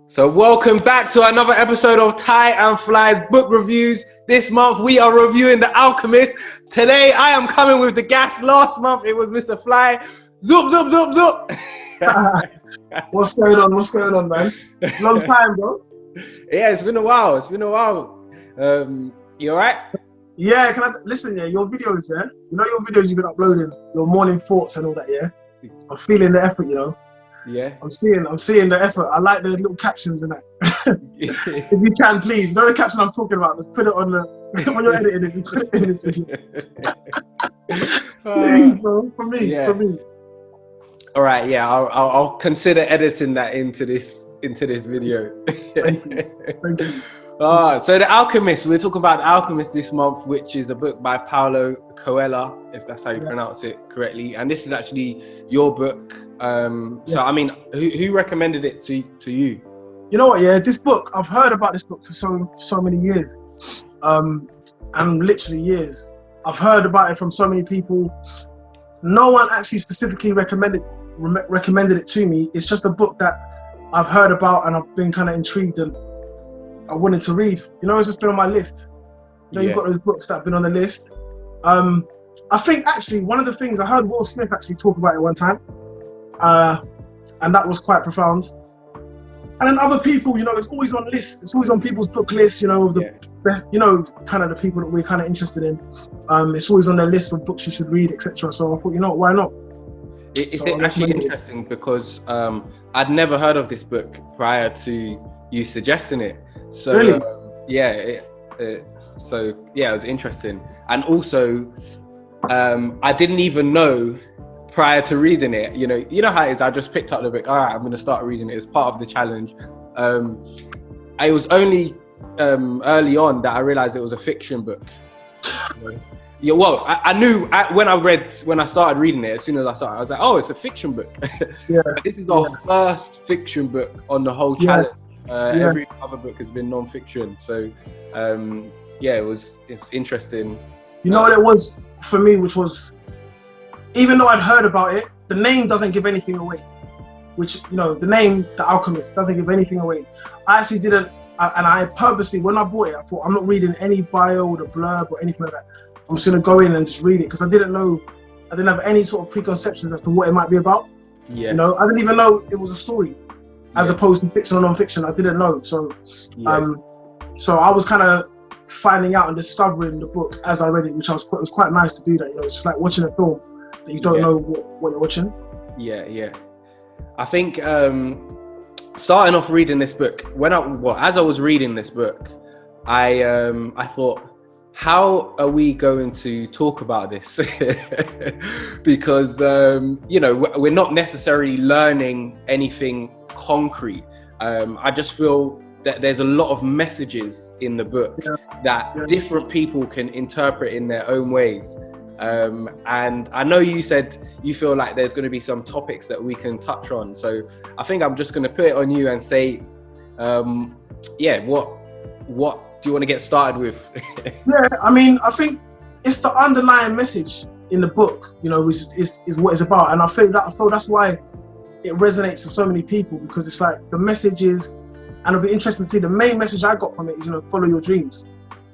So welcome back to another episode of Ty and Fly's book reviews. This month we are reviewing The Alchemist. Today I am coming with the gas. Last month it was Mr. Fly. Zoop, zoop, zoop, zoop. What's going on? What's going on, man? Long time, bro. Yeah, it's been a while. You alright? Yeah, can I listen? Yeah, your videos, yeah. You know your videos you've been uploading, your morning thoughts and all that, yeah. I'm feeling the effort, you know. Yeah. I'm seeing the effort. I like the little captions and that. If you can, please. You know the caption I'm talking about. Just put it on the when you're editing it. Just put it in this video. Please, bro. For me. All right. Yeah. I'll consider editing that into this video. Thank you. So The Alchemist. We're talking about The Alchemist this month, which is a book by Paulo Coelho, if that's how you pronounce it correctly. And this is actually your book. Yes. So I mean, who recommended it to you? You know what? Yeah, this book. I've heard about this book for so many years, and literally years. I've heard about it from so many people. No one actually specifically recommended it to me. It's just a book that I've heard about and I've been kind of intrigued and I wanted to read. You know, it's just been on my list. You know, You've got those books that have been on the list. I think actually one of the things I heard Will Smith actually talk about it one time, and that was quite profound. And then other people, you know, it's always on lists. It's always on people's book lists. You know, of the best, you know, kind of the people that we're kind of interested in. It's always on their list of books you should read, etc. So I thought, you know, why not? It's actually interesting because I'd never heard of this book prior to you suggesting it. So really? It was interesting. And also, I didn't even know prior to reading it, you know how it is. I just picked up the book. All right, I'm going to start reading it. It's part of the challenge. It was only early on that I realized it was a fiction book. Yeah, well, I knew when I started reading it. As soon as I started, I was like, "Oh, it's a fiction book." Yeah. But this is our first fiction book on the whole challenge. Every other book has been non-fiction. So, it's interesting. You know what it was for me, which was, even though I'd heard about it, the name doesn't give anything away. Which, you know, the name, The Alchemist, doesn't give anything away. I actually didn't, and I purposely, when I bought it, I thought, I'm not reading any bio or the blurb or anything like that. I'm just gonna go in and just read it, because I didn't have any sort of preconceptions as to what it might be about. Yeah. You know, I didn't even know it was a story, as opposed to fiction or non-fiction. I didn't know. So, so I was kind of finding out and discovering the book as I read it, which it was quite nice to do that. You know, it's just like watching a film that you don't know what you're watching. Yeah. I think starting off reading this book, as I was reading this book, I thought, how are we going to talk about this? Because we're not necessarily learning anything concrete. I just feel that there's a lot of messages in the book that different people can interpret in their own ways. And I know you said you feel like there's going to be some topics that we can touch on. So I think I'm just going to put it on you and say, what do you want to get started with? Yeah, I mean, I think it's the underlying message in the book, you know, which is what it's about. And I feel that's why it resonates with so many people, because it's like the message is, and it'll be interesting to see, the main message I got from it is, you know, follow your dreams.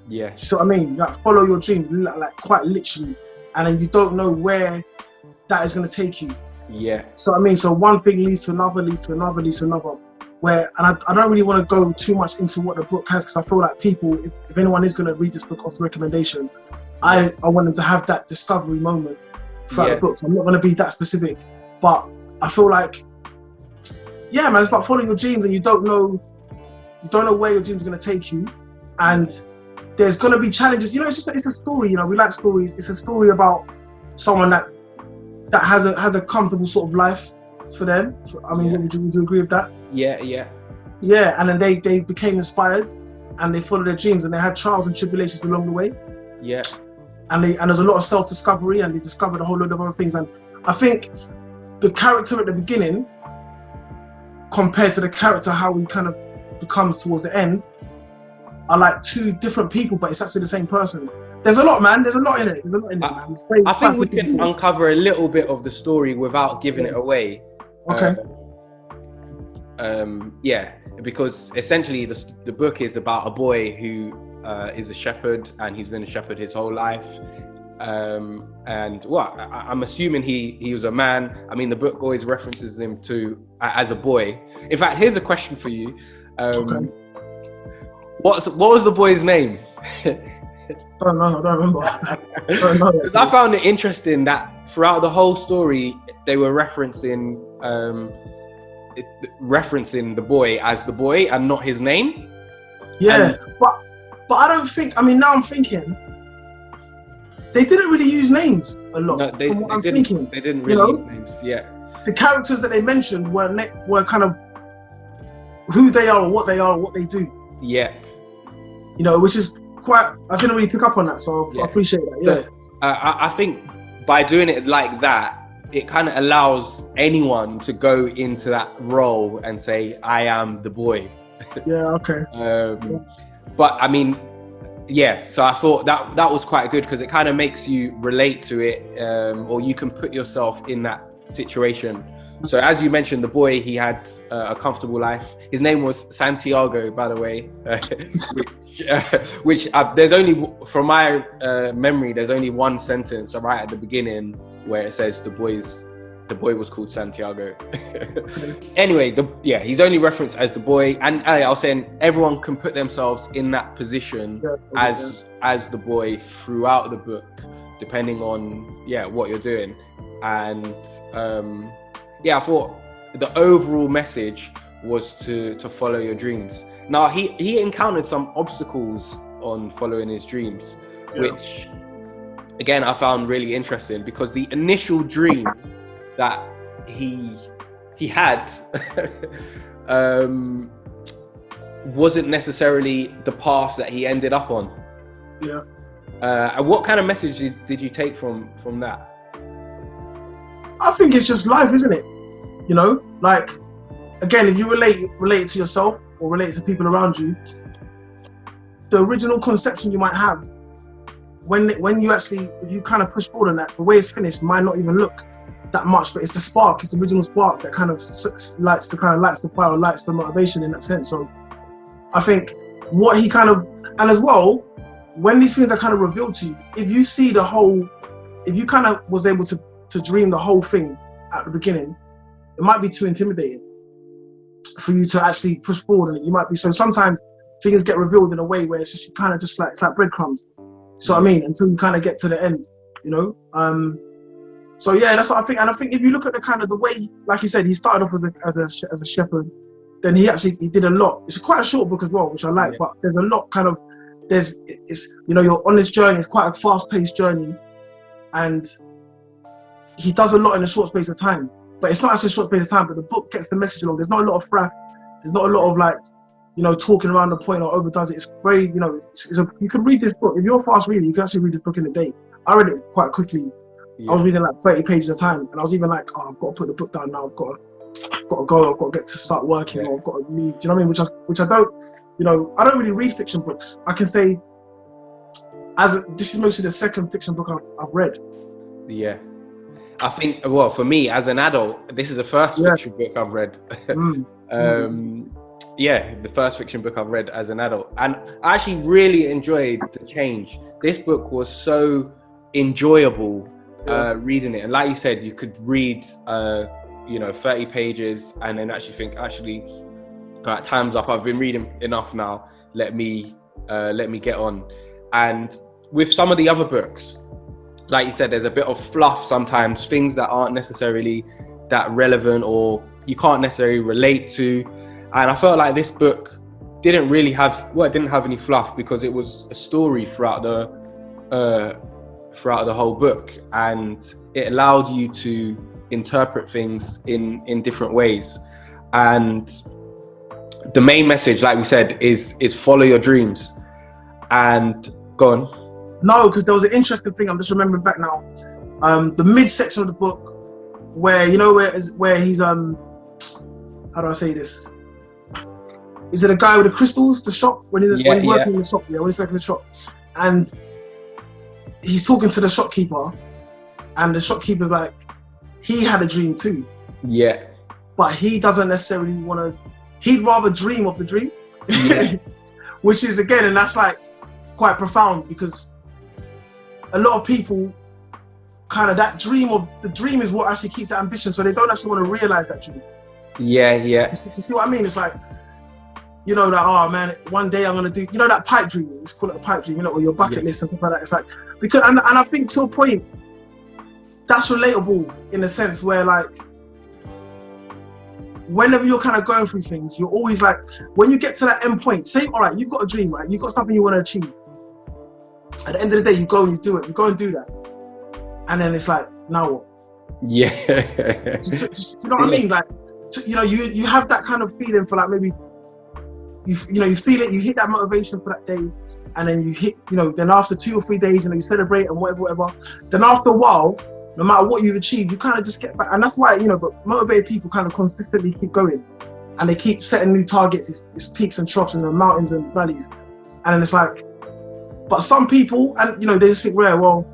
Yeah. So I mean, like, follow your dreams, like quite literally, and then you don't know where that is going to take you. Yeah. So I mean, so one thing leads to another, where, and I don't really want to go too much into what the book has, because I feel like people, if anyone is going to read this book off the recommendation, I want them to have that discovery moment throughout the book. So I'm not going to be that specific, but I feel like, yeah, man, it's about following your dreams, and you don't know where your dreams are going to take you, and there's going to be challenges. You know, it's a story. You know, we like stories. It's a story about someone that has a comfortable sort of life for them. I mean, would you agree with that? Yeah, and then they became inspired, and they followed their dreams, and they had trials and tribulations along the way. Yeah. And there's a lot of self-discovery, and they discovered a whole load of other things. And I think the character at the beginning, compared to the character how he kind of becomes towards the end, are like two different people, but it's actually the same person. There's a lot, man. There's a lot in it. Man. I think we can uncover a little bit of the story without giving it away. Okay. because essentially the book is about a boy who is a shepherd, and he's been a shepherd his whole life. And well, I'm assuming he was a man. I mean, the book always references him to as a boy. In fact, here's a question for you. Okay. What was the boy's name? I don't know. I don't remember. I don't know. Because I found it interesting that throughout the whole story, they were referencing the boy as the boy and not his name. Yeah, but I don't think. I mean, now I'm thinking they didn't really use names a lot. No, from what I'm thinking, they didn't really use names. Yeah. The characters that they mentioned were kind of who they are, or what they are, or what they do. Yeah. You know, which is quite. I didn't really pick up on that, so I appreciate that. Yeah. So, I think by doing it like that, it kind of allows anyone to go into that role and say, "I am the boy." Yeah. Okay. But I mean, yeah. So I thought that was quite good, because it kind of makes you relate to it, or you can put yourself in that situation. So as you mentioned, the boy, he had a comfortable life. His name was Santiago, by the way, which there's only, from my memory, there's only one sentence right at the beginning where it says the boy was called Santiago. Anyway, he's only referenced as the boy, and I was saying everyone can put themselves in that position as the boy throughout the book, depending on what you're doing. And I thought the overall message was to follow your dreams. Now he encountered some obstacles on following his dreams, which again I found really interesting, because the initial dream that he had wasn't necessarily the path that he ended up on. Yeah. And what kind of message did you take from that? I think it's just life, isn't it? You know, like, again, if you relate it to yourself or relate it to people around you, the original conception you might have, when you actually, if you kind of push forward on that, the way it's finished might not even look that much, but it's the spark, it's the original spark that kind of lights the fire, or lights the motivation in that sense. So I think what he kind of, and as well, when these things are kind of revealed to you, if you kind of was able to dream the whole thing at the beginning, it might be too intimidating for you to actually push forward in it. You might be, so sometimes things get revealed in a way where it's just kind of just like, it's like breadcrumbs. So I mean, until you kind of get to the end, you know? So yeah, that's what I think. And I think if you look at the kind of the way, like you said, he started off as a shepherd, then he did a lot. It's quite a short book as well, which I like, but there's a lot it's, you know, you're on this journey, it's quite a fast paced journey, and he does a lot in a short space of time. But it's not actually a short space of time, but the book gets the message along. There's not a lot of fraff. There's not a lot of, like, you know, talking around the point or overdoes it. It's very, you know, you can read this book. If you're a fast reader, you can actually read this book in a day. I read it quite quickly. Yeah. I was reading like 30 pages at a time, and I was even like, oh, I've got to put the book down now. I've got to go. I've got to get to start working, or I've got to leave. Do you know what I mean? Which I don't, you know, I don't really read fiction books. I can say, this is mostly the second fiction book I've read. Yeah. I think, well, for me as an adult, this is the first fiction book I've read. The first fiction book I've read as an adult, and I actually really enjoyed the change. This book was so enjoyable reading it, and like you said, you could read 30 pages and then actually think, time's up, I've been reading enough now, let me get on. And with some of the other books, like you said, there's a bit of fluff sometimes, things that aren't necessarily that relevant or you can't necessarily relate to. And I felt like this book didn't have any fluff, because it was a story throughout the whole book, and it allowed you to interpret things in different ways. And the main message, like we said, is follow your dreams. And go on. No, because there was an interesting thing, I'm just remembering back now. The mid-section of the book, where, you know, where he's, how do I say this? Is it a guy with the crystals, the shop? When he's working in the shop, when he's working in the shop. And he's talking to the shopkeeper, and the shopkeeper's like, he had a dream too. Yeah. But he doesn't necessarily want to he'd rather dream of the dream, Yeah. which is again, and that's like quite profound, because a lot of people kind of, that dream of the dream is what actually keeps that ambition, so they don't actually want to realize that dream. Yeah. You see what I mean? It's like, you know, that, oh man, one day I'm gonna do, you know, that pipe dream, let's call it a pipe dream, you know, or your bucket list and stuff like that. It's like, because, and I think to a point, that's relatable in a sense where, like, whenever you're kind of going through things, you're always like, when you get to that end point, say, all right, you've got a dream, right? You've got something you want to achieve. At the end of the day, you go and you do it. You go and do that. And then it's like, now what? Yeah. You know what I mean? Like, you know, you have that kind of feeling for like, maybe, you know, you feel it, you hit that motivation for that day, and then you hit, you know, then after 2 or 3 days, you know, you celebrate and whatever. Then after a while, no matter what you've achieved, you kind of just get back. And that's why, you know, but motivated people kind of consistently keep going, and they keep setting new targets. It's peaks and troughs and the mountains and valleys. And then it's like, but some people, and you know, they just think, well,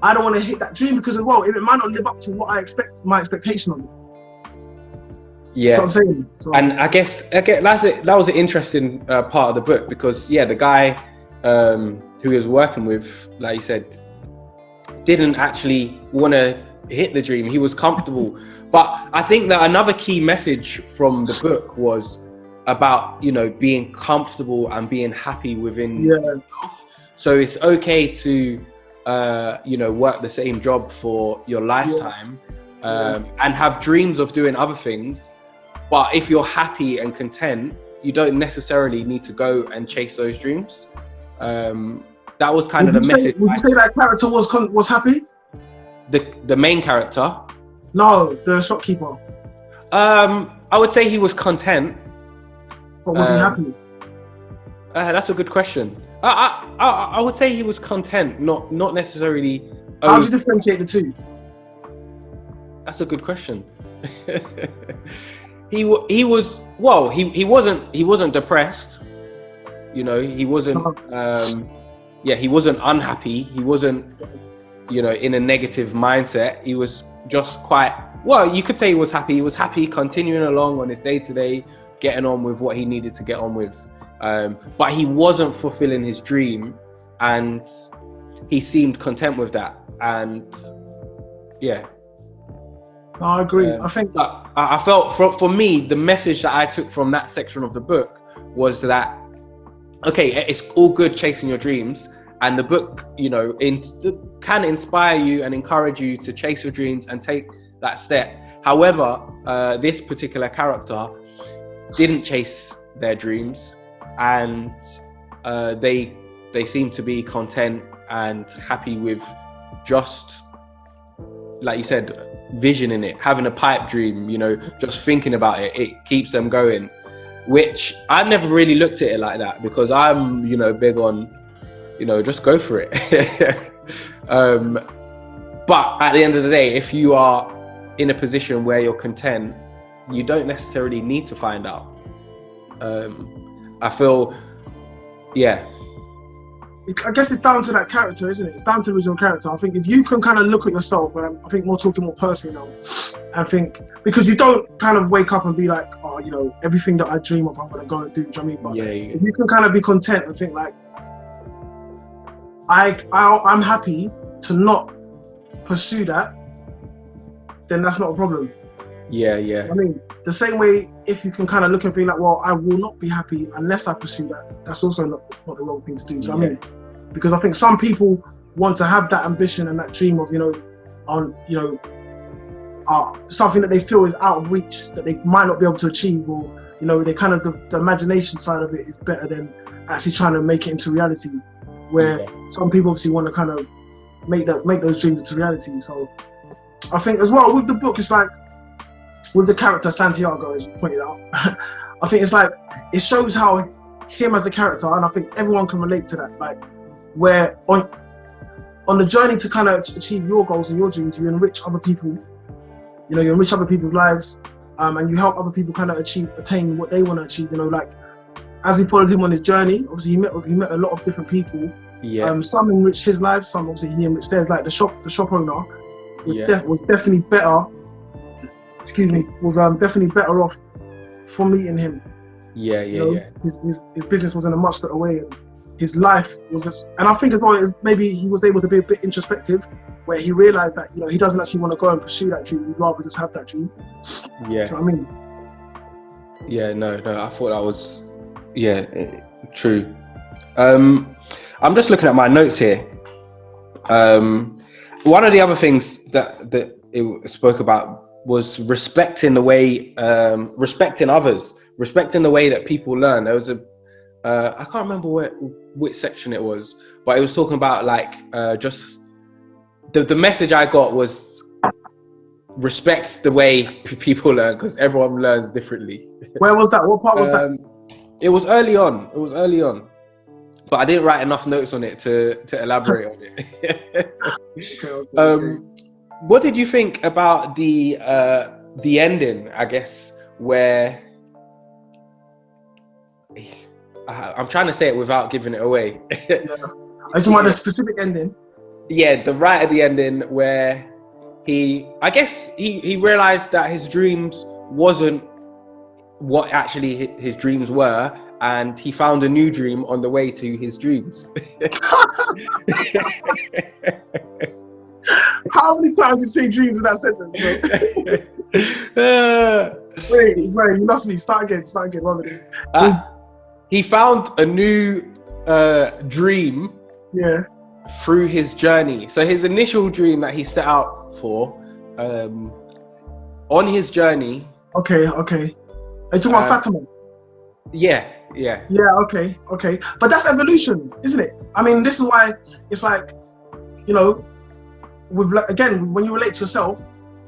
I don't want to hit that dream because as well, it might not live up to what I expect, my expectation of it. Yeah. That's what I'm saying. So, And I guess that was an interesting part of the book, because the guy who he was working with, like you said, didn't actually want to hit the dream. He was comfortable. But I think that another key message from the book was about, you know, being comfortable and being happy within yourself. So it's okay to you know, work the same job for your lifetime, and have dreams of doing other things. But if you're happy and content, you don't necessarily need to go and chase those dreams. That was kind of the message. Would you say that character was happy? The main character? No, the shopkeeper. I would say he was content. But was he happy? That's a good question. I would say he was content, not necessarily. How do you differentiate the two? That's a good question. He was, well, he wasn't depressed. You know, he wasn't. He wasn't unhappy. He wasn't, you know, in a negative mindset. He was just quite, well, you could say he was happy. He was happy continuing along on his day-to-day, getting on with what he needed to get on with. But he wasn't fulfilling his dream, and he seemed content with that. And yeah. No, I agree. I think I felt for me, the message that I took from that section of the book was that, okay, it's all good chasing your dreams, and the book, you know, can inspire you and encourage you to chase your dreams and take that step. However, this particular character didn't chase their dreams, and they seem to be content and happy with just, like you said, visioning it, having a pipe dream, you know, just thinking about it. It keeps them going, which I've never really looked at it like that, because I'm, you know, big on, you know, just go for it. But at the end of the day, if you are in a position where you're content, you don't necessarily need to find out. I feel, I guess it's down to that character, isn't it? It's down to the original character. I think if you can kind of look at yourself, and I think we're talking more personally now, I think, because you don't kind of wake up and be like, oh, you know, everything that I dream of, I'm going to go and do. Do you know what I mean? But if you can kind of be content and think like, I'm happy to not pursue that, then that's not a problem. Yeah. I mean, the same way, if you can kind of look and be like, well, I will not be happy unless I pursue that, that's also not the wrong thing to do. Do you know what I mean? Because I think some people want to have that ambition and that dream of, you know, something that they feel is out of reach, that they might not be able to achieve, or, you know, they kind of, the imagination side of it is better than actually trying to make it into reality, where some people obviously want to kind of make those dreams into reality. So I think as well with the book, it's like, with the character Santiago, as you pointed out, I think it's like, it shows how him as a character, and I think everyone can relate to that, like, where on the journey to kind of achieve your goals and your dreams, you enrich other people, you know, you enrich other people's lives, and you help other people kind of attain what they want to achieve, you know, like, as he followed him on his journey, obviously he met a lot of different people. Some enriched his life, some obviously he enriched theirs, like the shop owner was definitely better, definitely better off for meeting him, Yeah, You yeah, know, yeah. his business was in a much better way. And his life was just, and I think as well, maybe he was able to be a bit introspective, where he realized that, you know, he doesn't actually want to go and pursue that dream. He'd rather just have that dream. Yeah. Do you know what I mean? Yeah, no, I thought that was, true. I'm just looking at my notes here. One of the other things that it spoke about was respecting the way, respecting others, respecting the way that people learn. There was I can't remember which section it was, but it was talking about like just the message I got was respect the way people learn, because everyone learns differently. Where was that? What part was that? It was early on. But I didn't write enough notes on it to elaborate on it. Okay. What did you think about the ending, I guess, where I'm trying to say it without giving it away. Yeah. Are you talking about the specific ending? Yeah, the right at the ending where he realized that his dreams wasn't what actually his dreams were, and he found a new dream on the way to his dreams. How many times did you say dreams in that sentence, bro? Wait, you lost me. Start again. He found a new dream through his journey. So his initial dream that he set out for, on his journey. Okay. Are you talking about Fatima? Yeah. Yeah, okay. But that's evolution, isn't it? I mean, this is why it's like, you know, again, when you relate to yourself,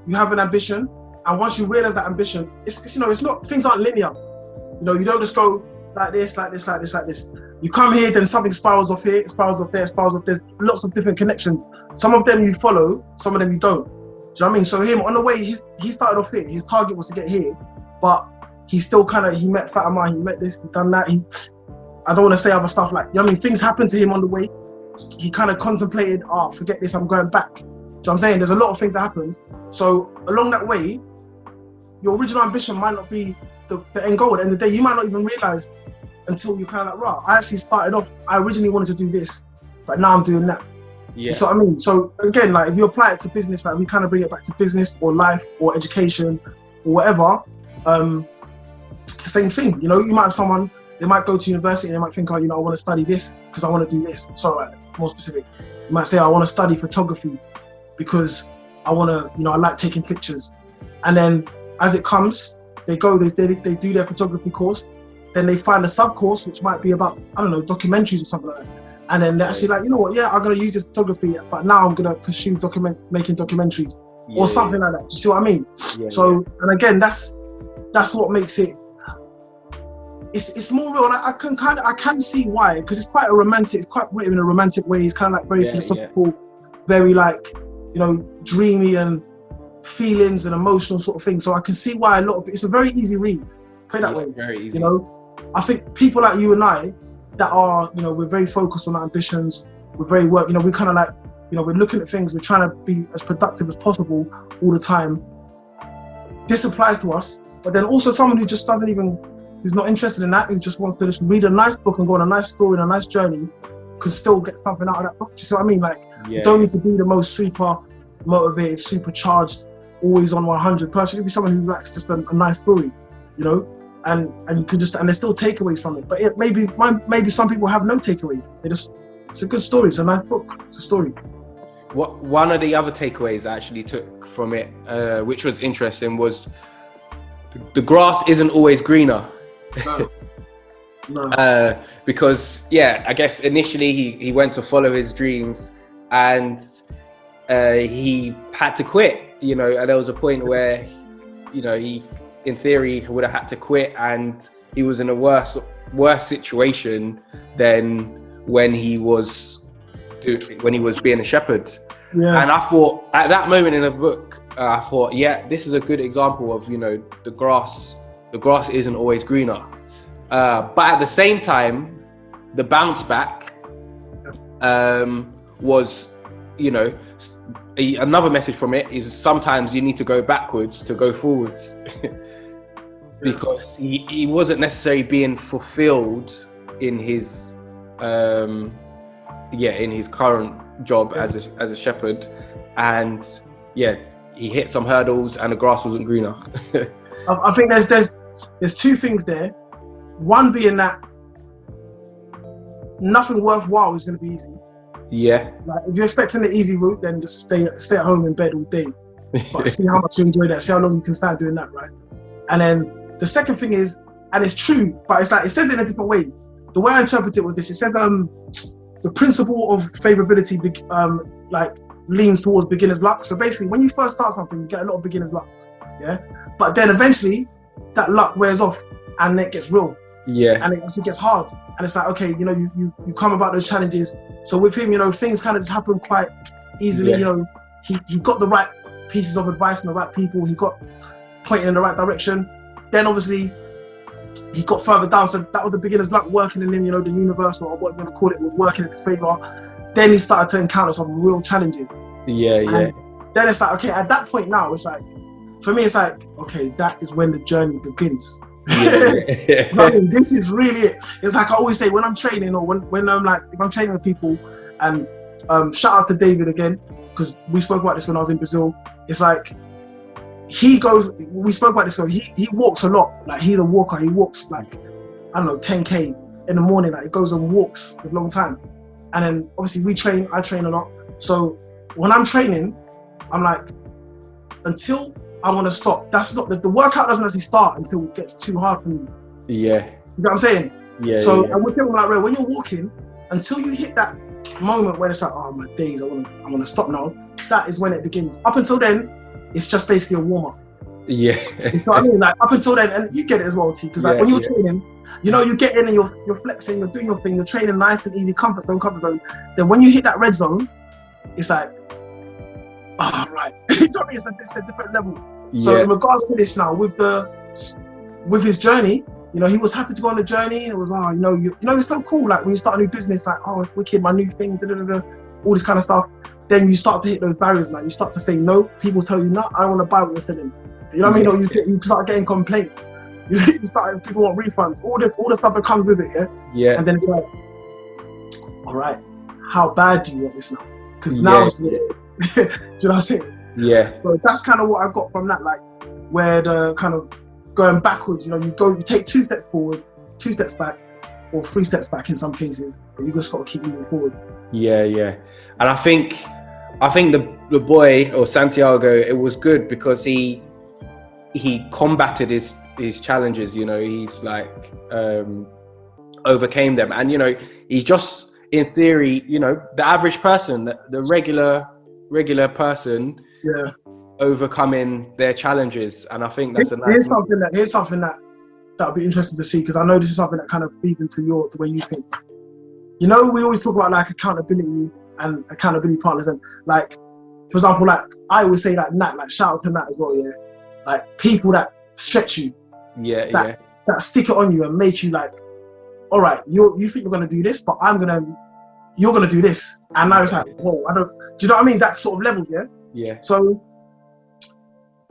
you have an ambition, and once you realize that ambition, it's you know, it's not, things aren't linear. You know, you don't just go like this. You come here, then something spirals off here, spirals off there, lots of different connections. Some of them you follow, some of them you don't. Do you know what I mean? So him, on the way, he started off here. His target was to get here, but he still he met Fatima, he met this, he done that. I don't want to say other stuff like, you know what I mean? Things happened to him on the way. He kind of contemplated, forget this, I'm going back. So I'm saying there's a lot of things that happened. So along that way, your original ambition might not be the end goal. At the end of the day, you might not even realize until you're kind of like, I actually started off, I originally wanted to do this, but now I'm doing that. Yeah. So I mean, so again, like if you apply it to business, like we kind of bring it back to business or life or education or whatever, it's the same thing. You know, you might have someone, they might go to university and they might think, I want to study this because I want to do this. So more specific, you might say, I want to study photography because I want to, I like taking pictures. And then as it comes, they go, they do their photography course. Then they find a sub course, which might be about, documentaries or something like that. And then they're actually like, you know what, I'm going to use this photography, but now I'm going to pursue making documentaries or something like that. Do you see what I mean? And again, that's what makes it, it's more real. And I can see why, because it's quite written in a romantic way. It's kind of like very philosophical, very like, dreamy and feelings and emotional sort of thing. So I can see why it's a very easy read. Put it that way. Very easy. I think people like you and I that are, we're very focused on our ambitions. We're very we kind of like, we're looking at things. We're trying to be as productive as possible all the time. This applies to us. But then also someone who just who's not interested in that, who just wants to just read a nice book and go on a nice story and a nice journey, could still get something out of that book. Do you see what I mean? Like, you don't need to be the most super motivated, supercharged, always on 100 person. You could be someone who likes just a nice story, and you could just, and there's still takeaways from it. But maybe some people have no takeaways. It's a good story. It's a nice book. It's a story. One of the other takeaways I actually took from it, which was interesting, was the grass isn't always greener. No. Because I guess initially he went to follow his dreams, and he had to quit. And there was a point where he, in theory, would have had to quit, and he was in a worse situation than when he was being a shepherd. And I thought at that moment in the book, I thought, this is a good example of the grass isn't always greener. But at the same time, the bounce back was, another message from it is sometimes you need to go backwards to go forwards. because he wasn't necessarily being fulfilled in his in his current job as a shepherd, and he hit some hurdles and the grass wasn't greener. I think there's two things there. One being that nothing worthwhile is going to be easy. Yeah. Like if you're expecting the easy route, then just stay at home in bed all day. But see how much you enjoy that. See how long you can stand doing that, right? And then the second thing is, and it's true, but it's like it says it in a different way. The way I interpret it was this: it says the principle of favorability like leans towards beginner's luck. So basically, when you first start something, you get a lot of beginner's luck. Yeah. But then eventually, that luck wears off and it gets real. Yeah. And it actually gets hard. And it's like, okay, you know, you come about those challenges. So with him, you know, things kind of just happen quite easily. Yeah. You know, he got the right pieces of advice from the right people. He got pointed in the right direction. Then obviously he got further down. So that was the beginner's luck working in him, you know, the universe or what you want to call it was working in his favor. Then he started to encounter some real challenges. Yeah. And then it's like, okay, at that point now, it's like, for me, it's like, okay, that is when the journey begins. Yeah. I mean, this is really it. It's like I always say when I'm training or when I'm like, if I'm training with people, and shout out to David again, because we spoke about this when I was in Brazil. It's like, we spoke about this, he walks a lot. Like he's a walker. He walks like, I don't know, 10K in the morning. Like he goes and walks a long time. And then obviously I train a lot. So when I'm training, I'm like, until I want to stop. That's not the workout doesn't actually start until it gets too hard for me. Yeah. You know what I'm saying? Yeah. So yeah. I would tell them like, when you're walking, until you hit that moment where it's like, oh my days, I want to stop now. That is when it begins. Up until then, it's just basically a warm up. Yeah. So I mean, like up until then, and you get it as well, T. Because like when you're training, you know, you get in and you're flexing, you're doing your thing, you're training nice and easy, comfort zone. Then when you hit that red zone, it's like, oh right. You know what I mean? It's a different level. So in regards to this now, with his journey, you know, he was happy to go on the journey, and it was, oh, you know, it's so cool. Like when you start a new business, like, oh, it's wicked, my new thing, all this kind of stuff. Then you start to hit those barriers, man. You start to say no. People tell you, no, I don't want to buy what you're selling. You know what I mean? Or you start getting complaints. People want refunds. All the stuff that comes with it, yeah. Yeah. And then it's like, all right, how bad do you want this now? Because now it's, do you know what I'm saying? Yeah. So that's kind of what I got from that, like where the kind of going backwards, you know, you take 2 steps forward, 2 steps back, or 3 steps back in some cases, but you just got to keep moving forward. Yeah. And I think the boy, or Santiago, it was good because he combated his challenges, you know, he's like overcame them. And, you know, he's just, in theory, you know, the average person, the regular person, overcoming their challenges. And I think that's here's something that would be interesting to see, because I know this is something that kind of feeds into the way you think. You know, we always talk about like accountability and accountability partners, and like, for example, like I always say that Nat, like shout out to Nat as well, yeah. Like people that stretch you, that stick it on you and make you like, all right, you think you're gonna do this, but you're gonna do this, and now it's like, whoa, do you know what I mean? That sort of level, yeah. Yeah. So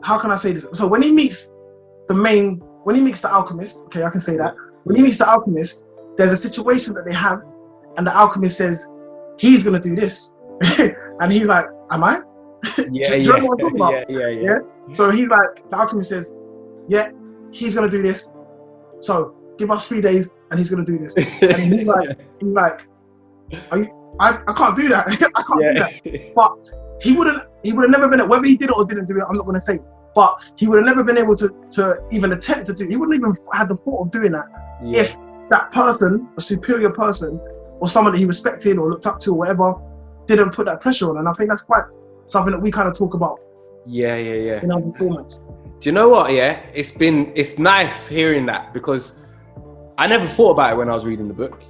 how can I say this? So when he meets the alchemist, okay, I can say that. When he meets the alchemist, there's a situation that they have, and the alchemist says, he's gonna do this. And he's like, am I? Yeah, do you know what I'm talking about? Yeah. So he's like, the alchemist says, yeah, he's gonna do this. So give us 3 days and he's gonna do this. And he's like, I can't do that. I can't do that. But he would have never been, whether he did it or didn't do it, I'm not gonna say. But he would have never been able to even attempt to do it. He wouldn't even had the thought of doing that if that person, a superior person, or someone that he respected or looked up to or whatever, didn't put that pressure on. And I think that's quite something that we kind of talk about. Yeah. In our performance. Do you know what? Yeah, it's nice hearing that, because I never thought about it when I was reading the book.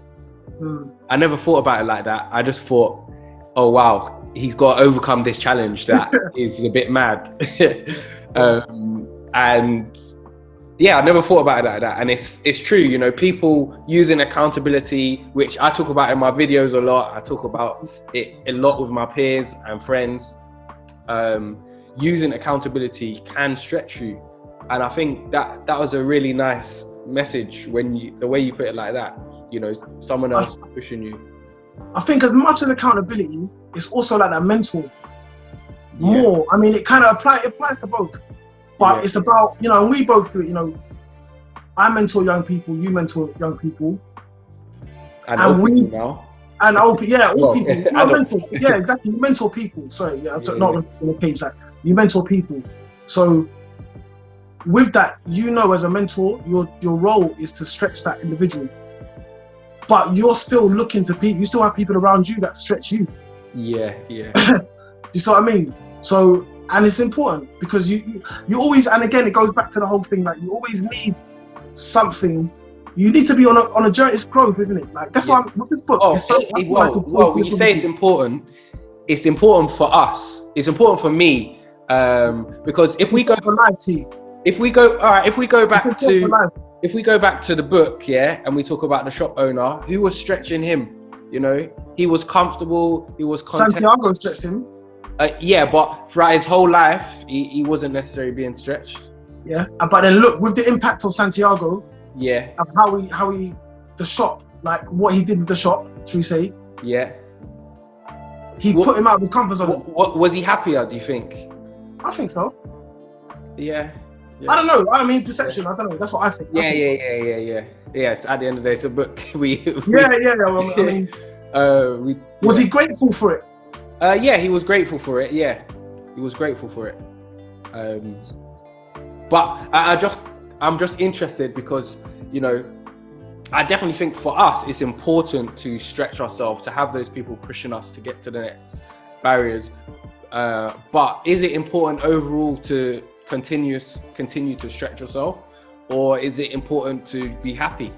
I never thought about it like that. I just thought, oh wow, he's got to overcome this challenge that is a bit mad. And yeah, I never thought about it like that. And it's true, you know, people using accountability, which I talk about in my videos a lot. I talk about it a lot with my peers and friends. Using accountability can stretch you. And I think that was a really nice message the way you put it like that. You know, someone else pushing you. I think as much as accountability, it's also like that mentor. More. I mean, it kind of applies to both. But it's about, you know, and we both do it, you know, I mentor young people, you mentor young people. And we now. And all people. No, mentor. Yeah, exactly. You mentor people. Sorry, not in the cage. Like, you mentor people. So with that, you know, as a mentor, your role is to stretch that individual. But you're still looking to people. You still have people around you that stretch you. Yeah. Do you see what I mean? So, and it's important because you always, and again, it goes back to the whole thing. Like, you always need something. You need to be on a journey. It's growth, isn't it? Like, that's why with this book. When you say it's important for us. It's important for me because if we go back to the book, and we talk about the shop owner, who was stretching him? You know, he was comfortable. He was content. Santiago stretched him. But throughout his whole life, he wasn't necessarily being stretched. Yeah, but then look, with the impact of Santiago, of how he the shop, like what he did with the shop, should we say? Yeah. He put him out of his comfort zone. What was he happier? Do you think? I think so. Yeah. I don't know. I mean, perception. I don't know. That's what I think. Yes. At the end of the day, it's a book. Was he grateful for it? He was grateful for it. Yeah, he was grateful for it. But I'm just interested because, you know, I definitely think for us it's important to stretch ourselves, to have those people pushing us to get to the next barriers. But is it important overall to continue to stretch yourself, or is it important to be happy?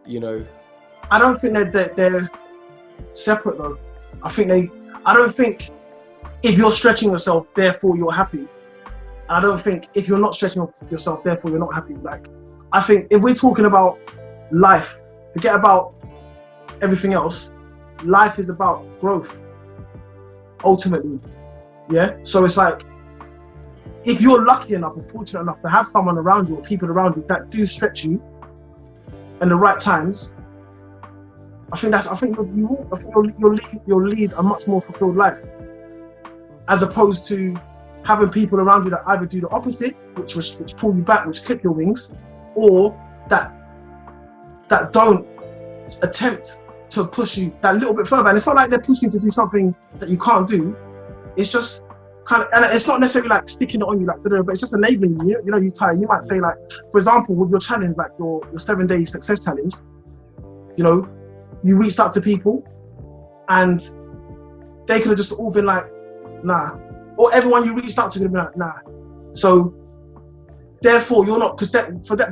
You know, I don't think they're separate though. I don't think if you're stretching yourself, therefore you're happy. I don't think if you're not stretching yourself, therefore you're not happy. Like, I think if we're talking about life, forget about everything else. Life is about growth, ultimately. Yeah. So it's like, if you're lucky enough or fortunate enough to have someone around you or people around you that do stretch you in the right times, I think you'll lead a much more fulfilled life, as opposed to having people around you that either do the opposite, which pull you back, which clip your wings, or that don't attempt to push you that little bit further. And it's not like they're pushing you to do something that you can't do. It's just kind of, and it's not necessarily like sticking it on you, like, but it's just enabling you. You know, you might say, like, for example, with your challenge, like your 7-day success challenge, you know, you reached out to people and they could have just all been like, nah. Or everyone you reached out to could have been like, nah. So therefore you're not,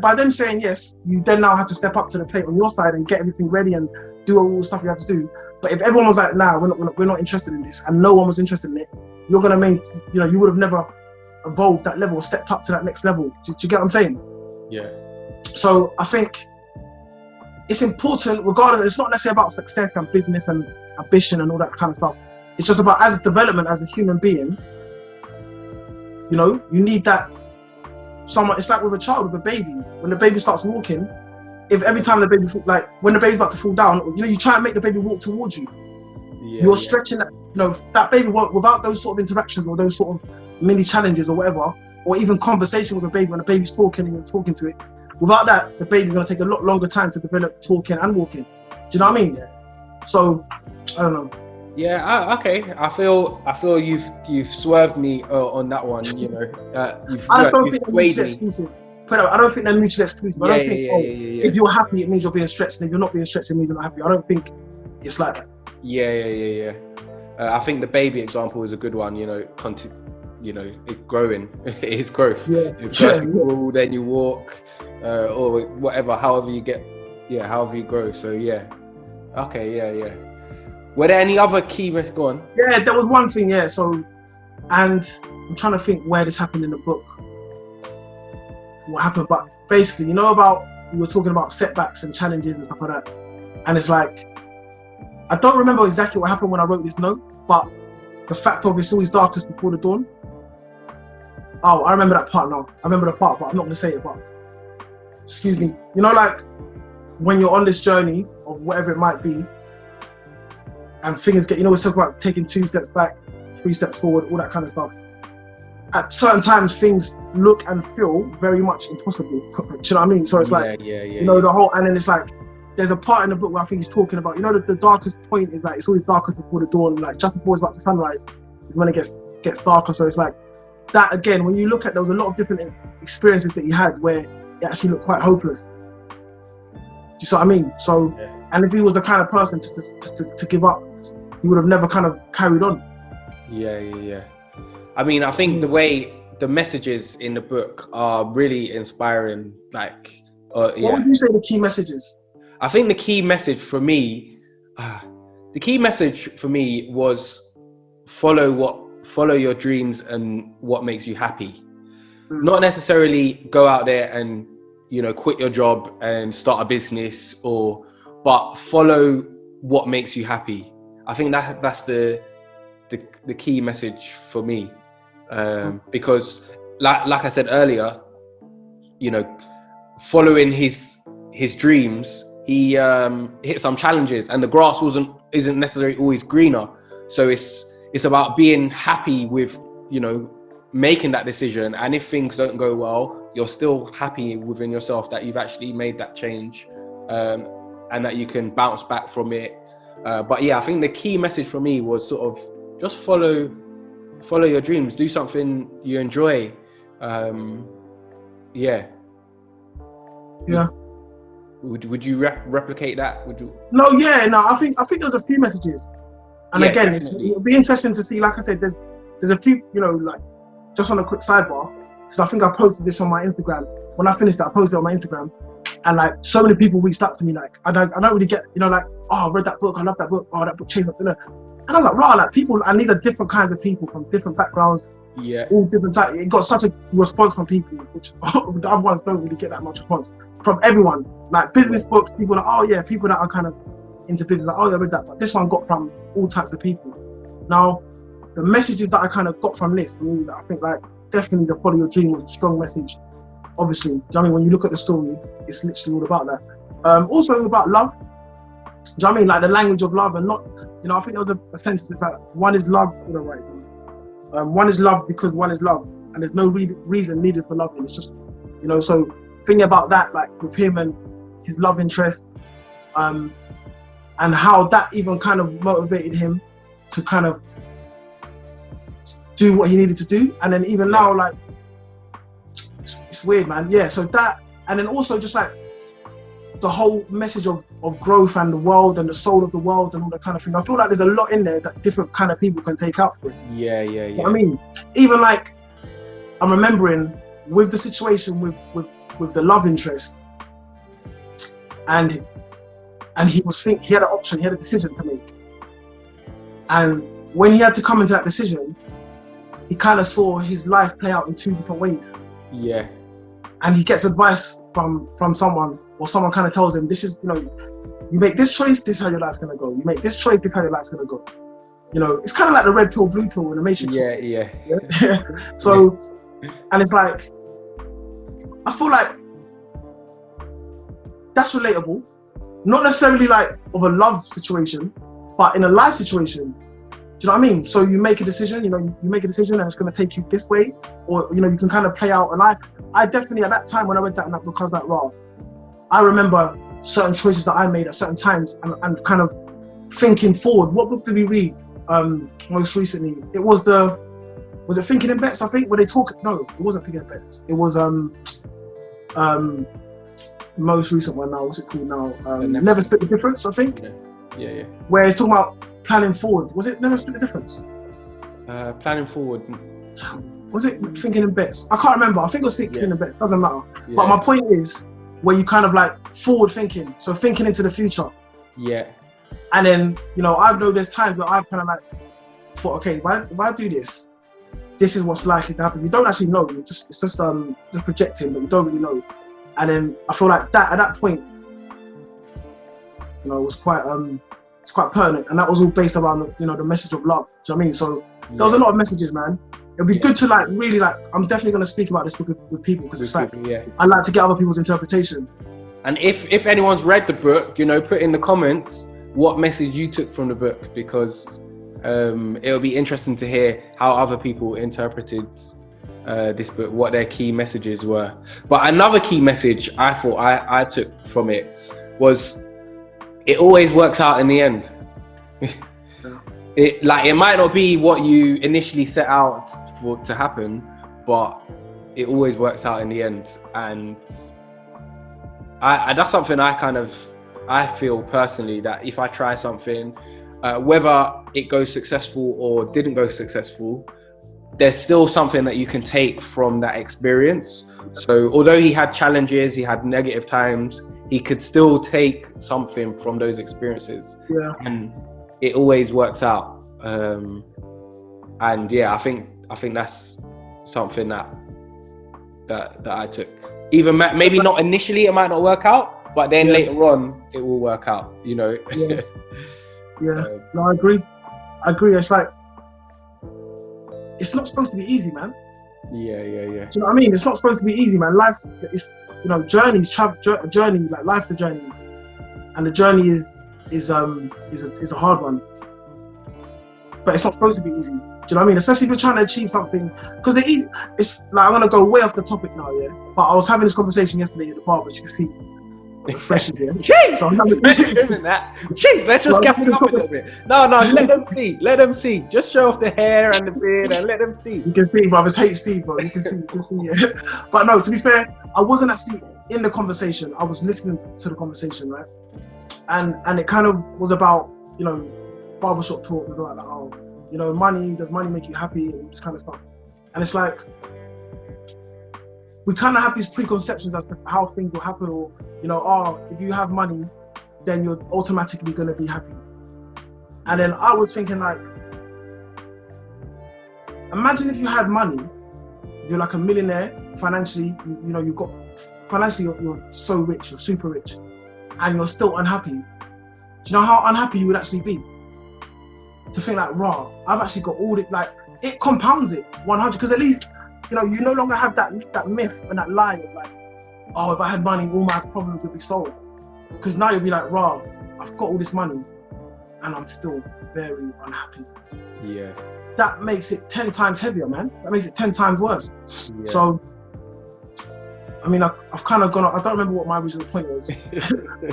by them saying yes, you then now have to step up to the plate on your side and get everything ready and do all the stuff you have to do. But if everyone was like, nah, we're not interested in this, and no one was interested in it, you're gonna you would have never evolved that level or stepped up to that next level. Do you get what I'm saying? Yeah. So I think it's important, regardless. It's not necessarily about success and business and ambition and all that kind of stuff. It's just about, as development, as a human being. You know, you need that someone. It's like with a child, with a baby. When the baby starts walking, if every time the baby, like when the baby's about to fall down, you know, you try and make the baby walk towards you. You're stretching that. You know, that baby won't, without those sort of interactions or those sort of mini challenges or whatever, or even conversation with a baby when the baby's talking and you're talking to it. Without that, the baby's gonna take a lot longer time to develop talking and walking. Do you know what I mean? So, I don't know. Yeah. Okay. I feel you've swerved me on that one. You know, I just don't think they're mutually exclusive. I don't think they're mutually exclusive. I don't think if you're happy, it means you're being stretched, and if you're not being stretched, it means you're not happy. I don't think it's like that. Yeah. I think the baby example is a good one. You know, it growing. It's growth. Yeah. First you crawl, then you walk, or whatever. However you grow. So yeah. Okay. Yeah. Were there any other key risks? Go on. Yeah, there was one thing. Yeah. So, and I'm trying to think where this happened in the book. What happened? But basically, you know, we were talking about setbacks and challenges and stuff like that. And it's like, I don't remember exactly what happened when I wrote this note, but the fact of it's always darkest before the dawn. Oh, I remember that part now. I remember the part, but I'm not gonna say it. But excuse me. You know, like when you're on this journey of whatever it might be, and things get, you know, we talk about taking 2 steps back, 3 steps forward, all that kind of stuff. At certain times, things look and feel very much impossible. Do you know what I mean? So it's like, you know, the whole, and then it's like, there's a part in the book where I think he's talking about, you know, the darkest point is like, it's always darkest before the dawn, like just before it's about to sunrise is when it gets darker. So it's like, that again, when you look at, there was a lot of different experiences that he had where it actually looked quite hopeless. Do you see what I mean? So, and if he was the kind of person to give up, he would have never kind of carried on. Yeah. I mean, I think the way the messages in the book are really inspiring. Like, what would you say the key message is? I think the key message for me was follow your dreams and what makes you happy. Not necessarily go out there and, you know, quit your job and start a business, but follow what makes you happy. I think that's the key message for me. Because like I said earlier, you know, following his dreams, he hit some challenges, and the grass isn't necessarily always greener. So it's about being happy with, you know, making that decision, and if things don't go well, you're still happy within yourself that you've actually made that change, and that you can bounce back from it. But yeah, I think the key message for me was sort of just follow your dreams, do something you enjoy. Yeah. Would you replicate that? Would you? No, I think there's a few messages, and again, it'll be interesting to see. Like I said, there's a few, you know, like just on a quick sidebar, because I think I posted this on my Instagram. When I finished that, I posted it on my Instagram, and like so many people reached out to me, like I don't really get, you know, like, oh, I read that book, I love that book, oh, that book changed my, you know. And I was like, wow, like people, and these are different kinds of people from different backgrounds, all different types. It got such a response from people, which the other ones don't really get that much response from everyone. Like business books, people are like, oh yeah, people that are kind of into business, like, oh yeah, I read that. But this one got from all types of people. Now, the messages that I kind of got from this, for me, that I think like definitely the follow your dream was a strong message. Obviously, do you know what I mean? When you look at the story, it's literally all about that. Also about love. Do you know what I mean? Like the language of love, and not, you know, I think there was a sentence that's like, one is love, you know, right? One is love because one is loved, and there's no reason needed for loving. It's just, you know, so thinking about that, like with him and his love interest, and how that even kind of motivated him to kind of do what he needed to do. And then even now, like, it's weird, man. Yeah, so that, and then also just like the whole message of growth and the world and the soul of the world and all that kind of thing. I feel like there's a lot in there that different kind of people can take out for it. Yeah. You know what I mean? Even like, I'm remembering with the situation with the love interest, and he had an option, he had a decision to make. And when he had to come into that decision, he kind of saw his life play out in 2 different ways. Yeah. And he gets advice from someone, or someone kind of tells him, this is, you know, you make this choice, this is how your life's gonna go. You make this choice, this is how your life's gonna go. You know, it's kind of like the red pill, blue pill in the Matrix. Yeah. So, and it's like, I feel like that's relatable. Not necessarily like of a love situation, but in a life situation. Do you know what I mean? So you make a decision, you know, you make a decision and it's going to take you this way, or, you know, you can kind of play out a life. I definitely, at that time when I read that book, I was like, wow, I remember certain choices that I made at certain times, and kind of thinking forward. What book did we read most recently? It was it Thinking in Bets, I think, where they talk, no, it wasn't Thinking in Bets. It was most recent one now, what's it called now? Never Split the Difference, I think. Yeah. Where it's talking about planning forward. Was it Never Split the Difference? Planning forward. Was it Thinking in Bets? I can't remember. I think it was Thinking in Bets. Doesn't matter. Yeah. But my point is, where you kind of like forward thinking, so thinking into the future. Yeah. And then, you know, I know there's times where I've kind of like thought, okay, if I do this, this is what's likely to happen. You don't actually know. It's just projecting, but you don't really know. And then I feel like that at that point, you know, it was quite it's quite pertinent, and that was all based around, you know, the message of love. Do you know what I mean? So there was a lot of messages, man. it'd be good to like really like. I'm definitely gonna speak about this book with people because it's like Yeah. I like to get other people's interpretation. And if anyone's read the book, you know, put in the comments what message you took from the book, because it'll be interesting to hear how other people interpreted this book, what their key messages were. But another key message I thought I took from it was it always works out in the end. It might not be what you initially set out for to happen, but it always works out in the end. And I that's something I feel personally, that if I try something, whether it goes successful or didn't go successful, there's still something that you can take from that experience. So although he had challenges, he had negative times, he could still take something from those experiences. Yeah. And it always works out. And yeah, I think that's something that I took. Even maybe not initially, it might not work out, but then later on it will work out, you know. No, I agree. It's like, it's not supposed to be easy, man. Yeah. Do you know what I mean? It's not supposed to be easy, man. Life is, you know, journey, like life's a journey, and the journey is a hard one. But it's not supposed to be easy. Do you know what I mean? Especially if you're trying to achieve something, because it's like, I'm gonna go way off the topic now, yeah. But I was having this conversation yesterday at the bar, which you can see. Fresh is here. Jeez, so Jeez, let's just get it up a little bit. No, let them see. Just show off the hair and the beard and let them see. You can see, brothers hate Steve, bro. You can see. Yeah. But no, to be fair, I wasn't actually in the conversation. I was listening to the conversation, right? And it kind of was about, you know, barbershop talk, was like, oh, you know, does money make you happy, and this kind of stuff. And it's like, we kind of have these preconceptions as to how things will happen, or, you know, if you have money, then you're automatically going to be happy. And then I was thinking, like, imagine if you had money, if you're like a millionaire financially, you know, you've got, financially you're so rich, you're super rich, and you're still unhappy. Do you know how unhappy you would actually be? To think like, rah, I've actually got all it, like, it compounds it 100, because at least, you know, you no longer have that myth and that lie of like, oh, if I had money, all my problems would be solved. Because now you'll be like, rah, I've got all this money and I'm still very unhappy. Yeah. That makes it 10 times heavier, man. That makes it 10 times worse. Yeah. So, I mean, I've kind of gone, I don't remember what my original point was.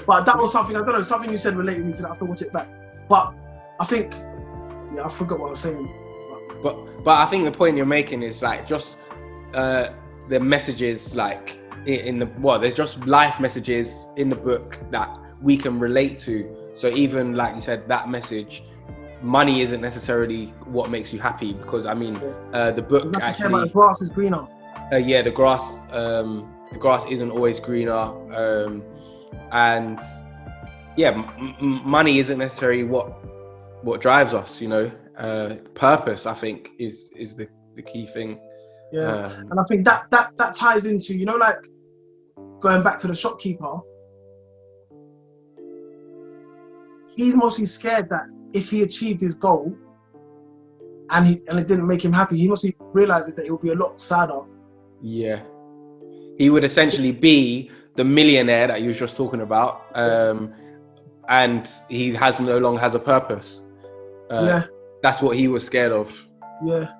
But that was something, I don't know, something you said related me to that. I have to watch it back. But I think, I forgot what I was saying. But I think the point you're making is like just the messages, like there's just life messages in the book that we can relate to. So even like you said, that message, money isn't necessarily what makes you happy, because I mean, the book actually. About the grass is greener. The grass isn't always greener, and money isn't necessarily what drives us, you know. Purpose, I think, is the key thing. Yeah, and I think that ties into, you know, like going back to the shopkeeper. He's mostly scared that if he achieved his goal and it didn't make him happy, he mostly realizes that it will be a lot sadder. Yeah, he would essentially be the millionaire that you was just talking about, and he no longer has a purpose. That's what he was scared of. Yeah.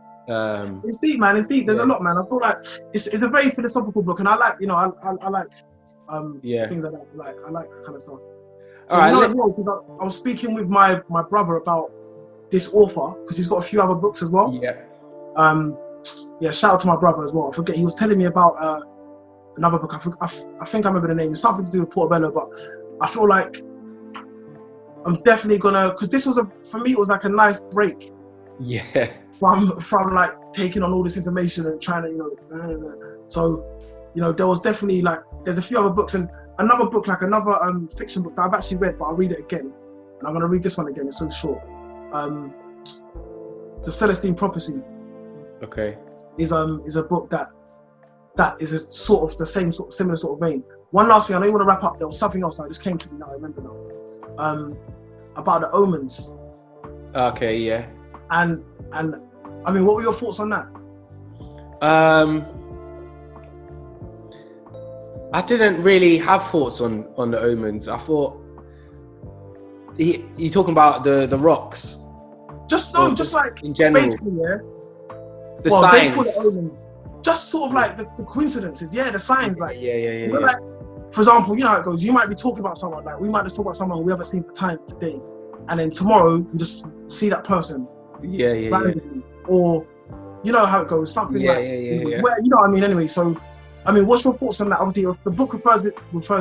It's deep, man. It's deep. There's a lot, man. I feel like it's a very philosophical book, and I like, you know, I like things like that. I like that kind of stuff. So, all right, because I was speaking with my brother about this author, because he's got a few other books as well. Yeah. Shout out to my brother as well. I forget, he was telling me about another book. I think I remember the name. It's something to do with Portobello, but I feel like I'm definitely gonna, because this was for me, it was like a nice break. Yeah. From like taking on all this information and trying to, you know, so, you know, there was definitely like, there's a few other books, and another book, like another fiction book that I've actually read, but I'll read it again. And I'm gonna read this one again, it's so short. The Celestine Prophecy. Okay. Is a book that is a sort of the similar sort of vein. One last thing, I know you want to wrap up, there was something else that just came to me now, I remember now. About the omens. Okay, yeah. And I mean, what were your thoughts on that? I didn't really have thoughts on the omens. I thought you talking about the rocks. Just like in general, basically, yeah. The well, signs. they call it omens. Just sort of like the coincidences, yeah, the signs, like Yeah. Like, for example, you know how it goes. You might be talking about someone, like we might just talk about someone we haven't seen for time today, and then tomorrow you just see that person. Randomly. Or you know how it goes. Something yeah. Well, you know what I mean. Anyway, so I mean, what's your thoughts on that? Obviously, if the book refers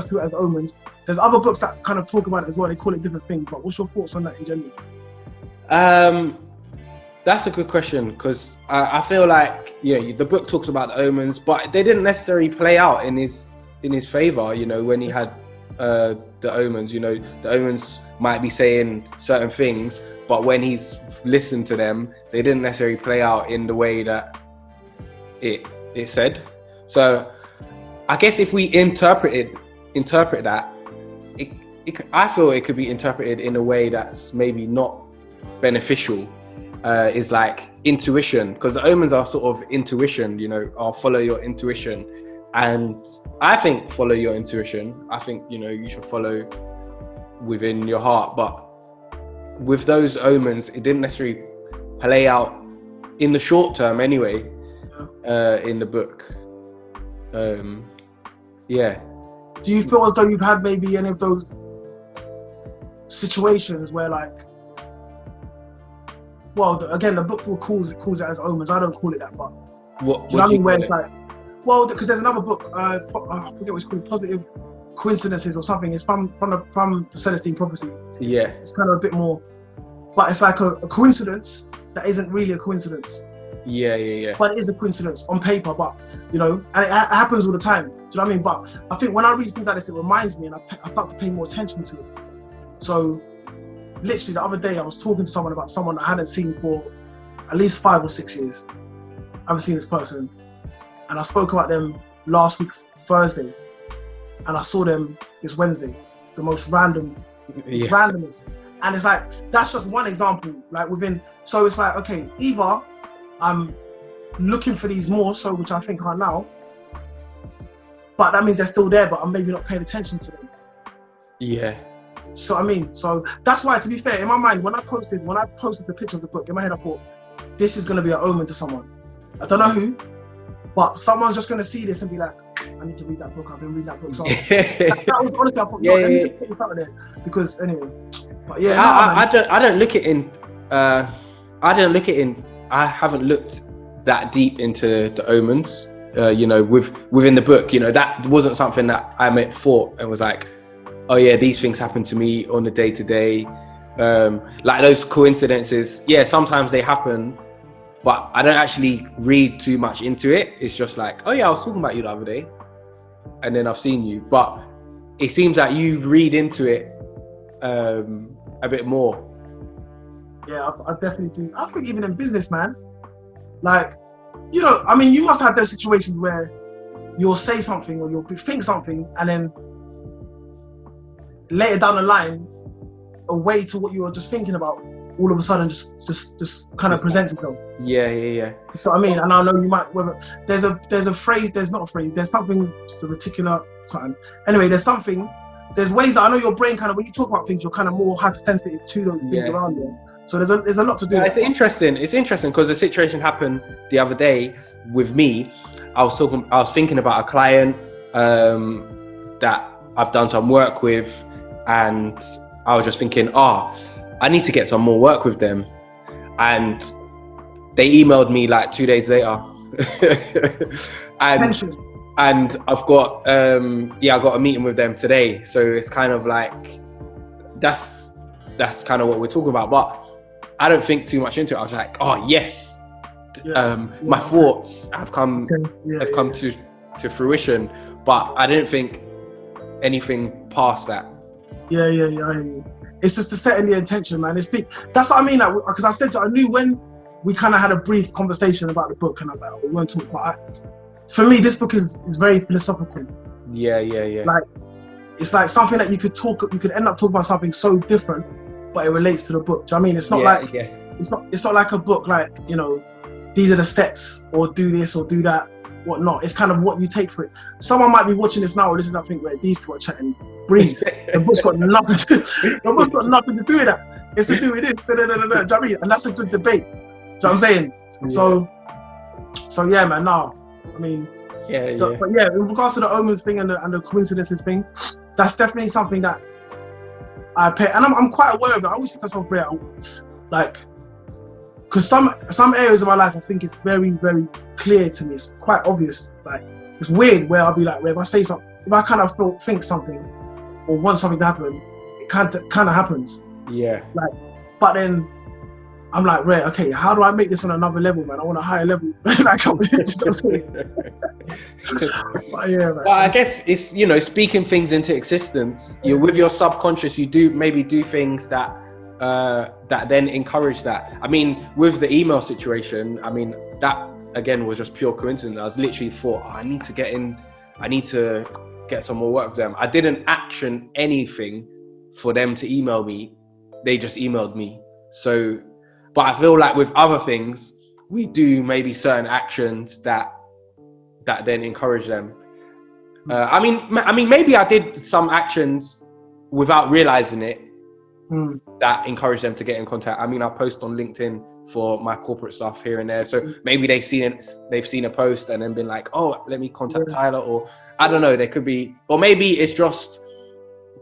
to it as omens. There's other books that kind of talk about it as well. They call it different things. But what's your thoughts on that in general? That's a good question, because I feel like the book talks about the omens, but they didn't necessarily play out in his favor. You know, when he had the omens, the omens might be saying certain things, but when he's listened to them, they didn't necessarily play out in the way that it said. So I guess if we interpret that, I feel it could be interpreted in a way that's maybe not beneficial. Is like intuition, because the omens are sort of intuition, or follow your intuition. And I think follow your intuition. I think, you should follow within your heart. But with those omens, it didn't necessarily play out in the short term anyway, in the book. Yeah. Do you feel as though you've had maybe any of those situations where, like, well, again, the book calls it as omens. I don't call it that, but what do you know what I mean? Where it's like, well, because there's another book, I forget what it's called, Positive Coincidences or something. It's from the Celestine Prophecy. Yeah. It's kind of a bit more, but it's like a coincidence that isn't really a coincidence. Yeah. But it is a coincidence on paper, but and it happens all the time. Do you know what I mean? But I think when I read things like this, it reminds me, and I start to pay more attention to it. So, literally the other day, I was talking to someone about someone I hadn't seen for at least 5 or 6 years. I haven't seen this person, and I spoke about them last week Thursday, and I saw them this Wednesday. The most randomness, and it's like that's just one example. Like so it's like, okay, either I'm looking for these more so, which I think are now, but that means they're still there, but I'm maybe not paying attention to them. Yeah. So I mean, so that's why, to be fair, in my mind, when I posted the picture of the book, in my head I thought, this is gonna be an omen to someone. I don't know who, but someone's just gonna see this and be like, I need to read that book. I've been reading that book. So that was honestly, I thought, let me just put this out there, because anyway. But yeah, I don't look it in. I haven't looked that deep into the omens. Within the book, that wasn't something that I thought and was like, oh yeah, these things happen to me on a day-to-day. Like those coincidences, yeah, sometimes they happen, but I don't actually read too much into it. It's just like, oh yeah, I was talking about you the other day, and then I've seen you. But it seems like you read into it a bit more. Yeah, I definitely do. I think even in business, man, like, I mean, you must have those situations where you'll say something or you'll think something, and then later down the line, a way to what you were just thinking about, all of a sudden just kind of presents itself. Yeah. So I mean, and I know you might, whether there's a phrase, there's not a phrase, there's something, just a reticular something. Anyway, there's ways that I know your brain kind of, when you talk about things, you're kind of more hypersensitive to those things around you. So there's a lot to do. Yeah, it's interesting because the situation happened the other day with me. I was thinking about a client that I've done some work with, and I was just thinking, I need to get some more work with them. And they emailed me like 2 days later. and I've got I got a meeting with them today. So it's kind of like that's kind of what we're talking about. But I don't think too much into it. I was like, oh yes. My thoughts have come to fruition, but I didn't think anything past that. Yeah. I hear you. It's just the setting the intention, man. That's what I mean. Because I said I knew when we kind of had a brief conversation about the book, and I was like, we won't talk about it. For me, this book is very philosophical. Yeah. Like, it's like something that you could end up talking about something so different, but it relates to the book. Do you know what I mean? It's not it's not like a book like, these are the steps, or do this or do that, whatnot. It's kind of what you take for it. Someone might be watching this now or listening to that, think, where these two are chatting breeze. The book's got nothing to do with that. It's to do with this. Do you know what I mean? And that's a good debate. Do you know what I'm saying? Yeah. So yeah, man. No, I mean, but yeah, in regards to the omens thing and the coincidences thing, that's definitely something that I pay, and I'm quite aware of it. I always think that's how great, like, because some areas of my life I think is very, very clear to me. It's quite obvious. Like, it's weird where I'll be like, where if I say something, if I kind of think something or want something to happen, it kind of happens. Yeah. Like, but then I'm like, right, okay, how do I make this on another level, man? I want a higher level. Like, but yeah, man. Well, I guess it's, you know, speaking things into existence. You're with your subconscious. You do things that that then encourage that. I mean, with the email situation, I mean, that again was just pure coincidence. I was literally thought, I need to get some more work with them. I didn't action anything for them to email me. They just emailed me. So, but I feel like with other things, we do maybe certain actions that then encourage them. I mean, maybe I did some actions without realizing it that encourage them to get in contact. I mean, I post on LinkedIn for my corporate stuff here and there. So maybe they've seen a post and then been like, oh, let me contact Tyler, or I don't know, they could be, or maybe it's just,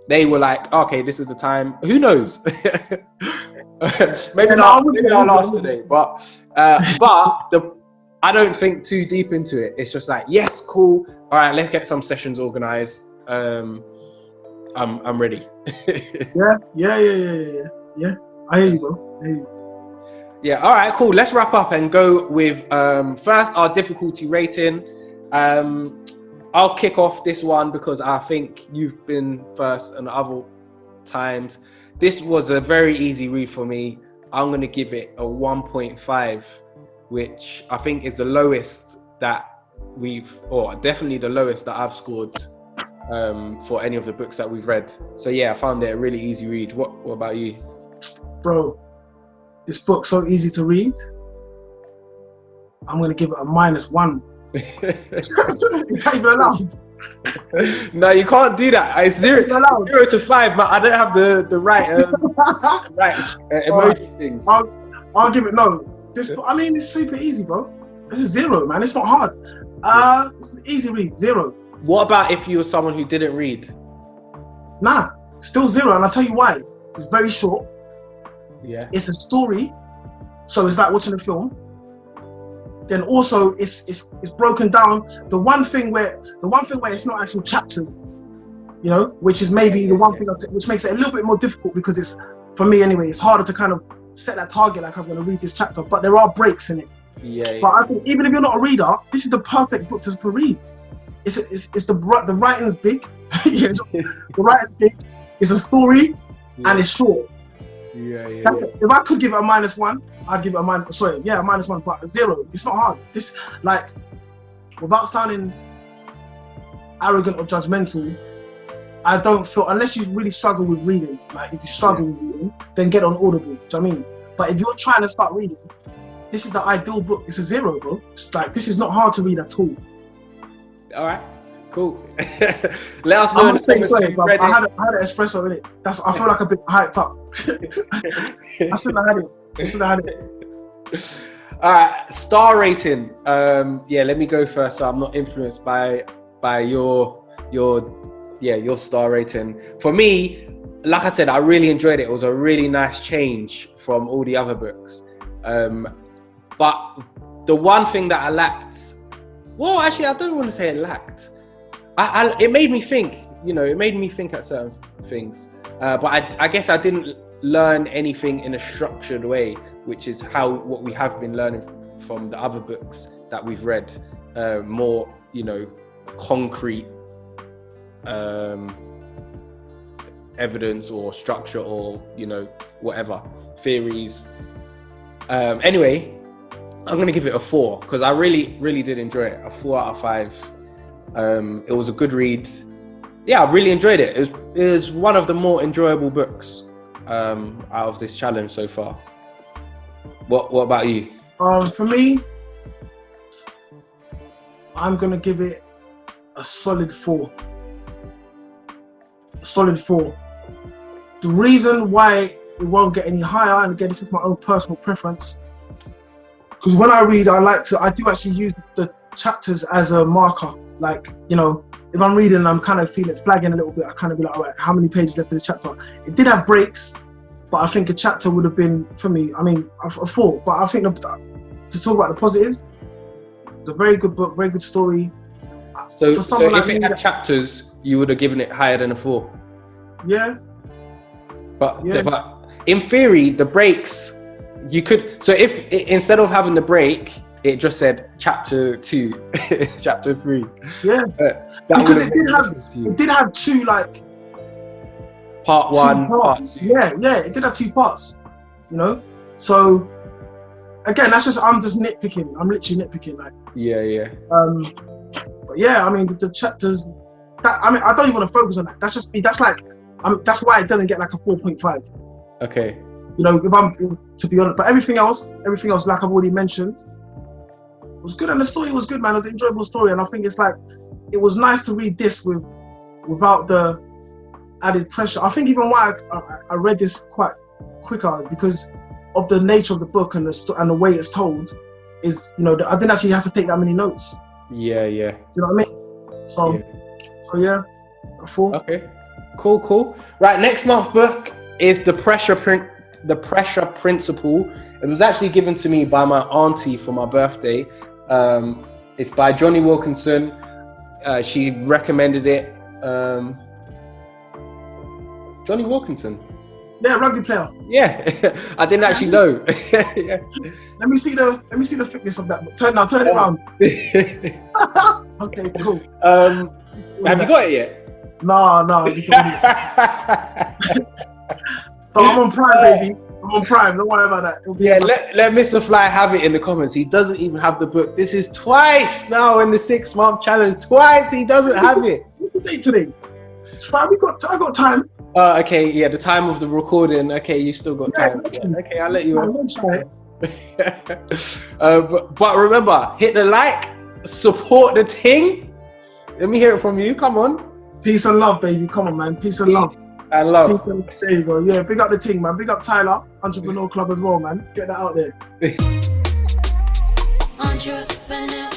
they were like, okay, this is the time. Who knows? maybe I'll last today, but I don't think too deep into it. It's just like, yes, cool. All right, let's get some sessions organized. I'm ready. Yeah. I hear you, bro. Yeah. All right, cool. Let's wrap up and go with first our difficulty rating. I'll kick off this one because I think you've been first and other times. This was a very easy read for me. I'm going to give it a 1.5, which I think is the lowest that definitely the lowest that I've scored for any of the books that we've read. So yeah, I found it a really easy read. What about you? Bro, this book's so easy to read. I'm going to give it a -1. It's not even allowed. No, you can't do that. It's 0 to 5, but I don't have the right emoji things. I'll give it This, I mean, it's super easy, bro. This is 0, man. It's not hard. It's an easy read, 0. What about if you were someone who didn't read? Nah, still 0, and I'll tell you why. It's very short. Yeah. It's a story, so it's like watching a film. Then also it's broken down. The one thing where it's not actual chapters, you know, which is maybe the one thing which makes it a little bit more difficult, because it's, for me anyway, it's harder to kind of set that target, like I'm going to read this chapter, but there are breaks in it. Yeah. But I think even if you're not a reader, this is the perfect book to read. It's the writing's big. The writing's big. It's a story, and it's short. Yeah. That's it. If I could give it a -1, I'd give it a -1, but 0. It's not hard. This, like, without sounding arrogant or judgmental, I don't feel, unless you really struggle with reading, like if you struggle with reading, then get on Audible. Do you know what I mean? But if you're trying to start reading, this is the ideal book. It's a 0, bro. It's like, this is not hard to read at all. All right, cool. Let us know. I'm sorry, but I had an espresso in it. I feel like a bit hyped up. I still had it. All right, star rating. Let me go first, so I'm not influenced by your star rating. For me, like I said, I really enjoyed it. It was a really nice change from all the other books. But the one thing that I lacked, well, actually, I don't want to say it lacked. It made me think, it made me think at certain things. But I guess I didn't learn anything in a structured way, which is what we have been learning from the other books that we've read. More, concrete evidence or structure, or whatever theories. Anyway, I'm gonna give it a 4 because I really did enjoy it. A 4 out of 5. It was a good read. Yeah, I really enjoyed it. It was one of the more enjoyable books out of this challenge so far. What about you? For me, I'm gonna give it a solid 4. A solid 4. The reason why it won't get any higher, and again, this is my own personal preference, because when I read, I do actually use the chapters as a marker. Like, you know, if I'm reading and I'm kind of feeling it flagging a little bit, I kind of be like, all right, how many pages left in this chapter? It did have breaks, but I think a chapter would have been, for me, I mean, a 4. But I think to talk about the positives, it's a very good book, very good story. So if it had chapters, you would have given it higher than a 4? Yeah. But in theory, the breaks, you could, so if instead of having the break, it just said chapter 2, chapter 3. Yeah. Because it did have 2, like, part 1, part 2. Yeah, it did have 2 parts, you know? So, again, I'm just nitpicking. I'm literally nitpicking, like. Yeah. But yeah, I mean, the chapters, I don't even want to focus on that. That's just me. That's like, that's why it doesn't get like a 4.5. Okay. You know, to be honest, but everything else, like I've already mentioned, was good, and the story was good, man. It was an enjoyable story, and I think it's like, it was nice to read this without the added pressure. I think even why I read this quite quicker is because of the nature of the book and the way it's told. Is, you know, I didn't actually have to take that many notes. Yeah. Do you know what I mean? So yeah, a 4. Okay. Cool. Right, next month's book is The Pressure Principle. It was actually given to me by my auntie for my birthday. It's by Johnny Wilkinson. She recommended it. Johnny Wilkinson. Yeah, rugby player. Yeah, I didn't actually know. Yeah. Let me see the thickness of that book. Turn it around. Okay, cool. Have you got it yet? No. So I'm on Prime, baby. I'm on Prime. Don't worry about that. Yeah, let Mr. Fly have it in the comments. He doesn't even have the book. This is twice now in the 6-month challenge. Twice he doesn't have it. What's the date today? It's fine. I got time. Okay, yeah, the time of the recording. Okay, you still got time. Exactly. Yeah, okay, I'll let you but remember, hit the like, support the Ting. Let me hear it from you. Come on. Peace and love, baby. Come on, man. Peace and love. And love. There you go. Yeah, big up the Ting, man. Big up Tyler, Entrepreneur Club as well, man. Get that out there. Entrepreneur.